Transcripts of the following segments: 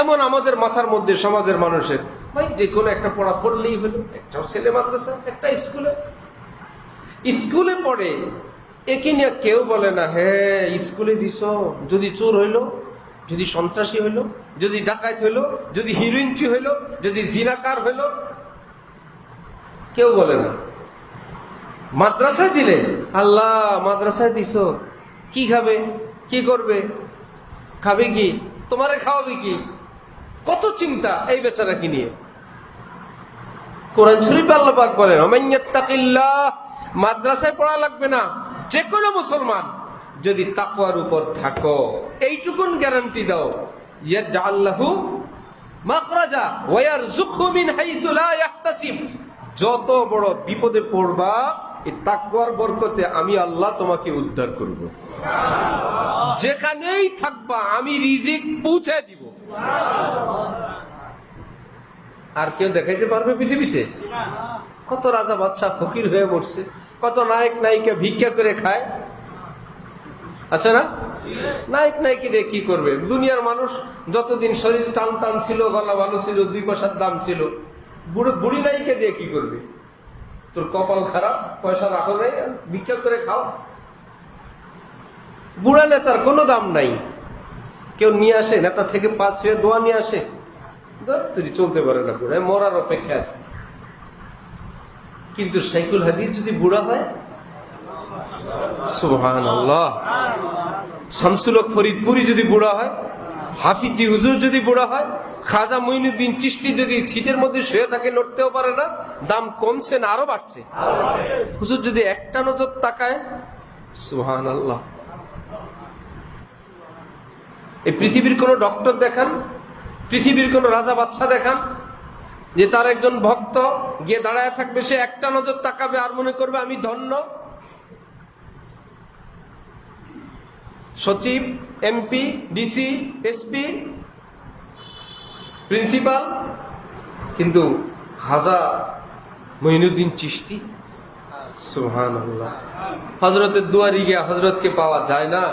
এমন আমাদের মাথার মধ্যে সমাজের মানুষের, ভাই যে কোনো একটা পড়া পড়লেই হলো, একটা ছেলে মাদ্রাসা, একটা স্কুলে পড়ে, একে নিয়ে কেউ বলে না হ্যাঁ স্কুলে দিস, যদি চোর হইলো, যদি সন্ত্রাসী হইলো, যদি ডাকাত হইলো, যদি হিরোইনচি হইলো, যদি জিনাকার হইলো, কেউ বলে না। মাদ্রাসায় দিলে আল্লাহ মাদ্রাসায় দিস, কি খাবে, কি করবে, খাবে কি, তোমারে খাওয়াবে কি, কত চিন্তা এই বেচারাকে নিয়ে। কোরআন শরীফে আল্লাহ পাক বলেন ওমাইয়াত্তাকিল্লাহ, মাদ্রাসায় পড়া লাগবে না, যে কোনো মুসলমান যদি তাকওয়ার উপর থাকো, এইটুকুন গ্যারান্টি দাও, ইয়াজআল লাহু মাখরাজা ওয়া ইয়ারযুকহু মিন হাইসু লা ইয়াহতাসিব। যত বড় বিপদে পড়বা, এই তাকওয়ার বরকতে আমি আল্লাহ তোমাকে উদ্ধার করব। যেখানেই থাকবা আমি রিজিক পৌঁছে দিব। আর কেউ দেখাইতে পারবে পৃথিবীতে? কত রাজা বাদশা ফকির হয়ে মরছে, কত নায়ক নায়িকা ভিক্ষা করে খায়, আছে না? নায়ক নায়িকা কি করবে? দুনিয়ার মানুষ যতদিন শরীর টান টান ছিল, গলা ভালো ছিল, 2 পয়সার দাম ছিল, বুড়ি নায়িকা দিয়ে কি করবে? তোর কপাল খারাপ, পয়সা রাখো নাই, ভিক্ষা করে খাও। বুড়া নেতার কোনো দাম নাই, কেউ নিয়ে আসে নেতা থেকে 5 হয়ে দোয়া নিয়ে আসে, তুই চলতে পারে না, বুড়া মরার অপেক্ষা আছে। কিন্তু শাইখুল হাদিস যদি বুড়া হয়, সুবহানাল্লাহ, শামসুল হক ফরিদপুরি যদি বুড়া হয়, হাফিজি হুজুর যদি বুড়া হয়, খাজা মুঈনুদ্দিন চিশতি যদি সিটের মধ্যে শুয়ে থাকে, নড়তেও পারে না, দাম কমছে না আরো বাড়ছে, হুজুর যদি একটা নজর তাকায়, সুবহানাল্লাহ। এই পৃথিবীর কোন ডক্টর দেখান, পৃথিবীর কোন রাজা বাদশা দেখান যে তার একজন ভক্ত গিয়ে দাঁড়ায় থাকবে, সে একটা নজর তাকাবে আর মনে করবে আমি ধন্য। সচিব, এমপি, ডিসি, এসপি, প্রিন্সিপাল, কিন্তু খাজা মুঈনুদ্দিন চিশতি, সুবহানাল্লাহ। হযরতের দুয়ারি গিয়া হযরতকে পাওয়া যায় না,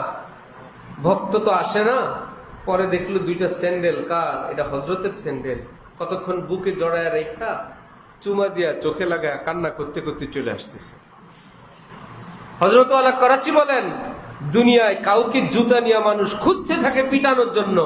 ভক্ত তো আসে না, পরে দেখলো 2টা স্যান্ডেল, কার? এটা হযরতের স্যান্ডেল। কতক্ষণ বুকে জড়ায় রেখা চুমা দিয়া চোখে লাগা কান্না করতে করতে চলে আসতেছে। হযরত ওয়ালা করাচি বলেন, দুনিয়ায় কাউকে জুতা নিয়ে মানুষ খুঁজতে থাকে পিটানোর জন্য,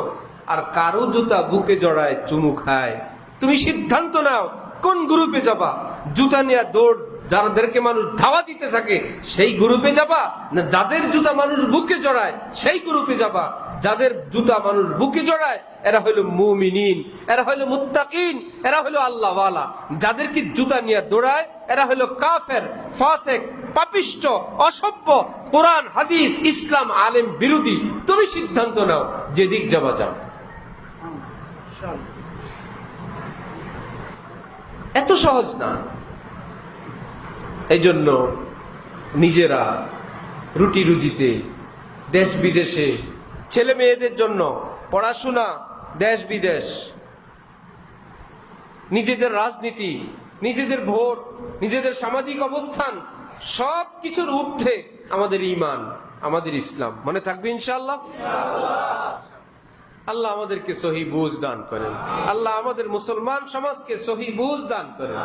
আর কারো জুতা বুকে জড়ায় চুমু খায়। তুমি সিদ্ধান্ত নাও কোন গ্রুপে যাবা। জুতা নিয়ে দৌড় যাদেরকে মানুষ ধাওয়া দিতে থাকে সেই গ্রুপে যাবা, না যাদের জুতা মানুষ বুকে জড়ায় সেই গ্রুপে যাবা? যাদের জুতা মানুষ বুকে জড়ায় এরা হইল মুমিনিন, এরা হইল মুত্তাকিন, এরা হইল আল্লাহওয়ালা। যাদেরকে জুতা নিয়ে দৌড়ায় এরা হইল কাফের, ফাসিক, পাপিষ্ঠ, অসভ্য, কোরআন হাদিস ইসলাম আলেম বিরোধী। তুমি সিদ্ধান্ত নাও যেদিক যাবা যাও। এত সহজ না। এই জন্য নিজেরা রুটি রুজিতে, দেশ বিদেশে, ছেলে মেয়েদের জন্য পড়াশোনা, দেশ বিদেশ, নিজেদের রাজনীতি, নিজেদের ভোট, নিজেদের সামাজিক অবস্থান, সব কিছুর ঊর্ধ্বে আমাদের ঈমান, আমাদের ইসলাম। মনে থাকবে ইনশাআল্লাহ। আল্লাহ আমাদেরকে সহি বুঝ দান করেন, আল্লাহ আমাদের মুসলমান সমাজকে সহি বুঝ দান করেন।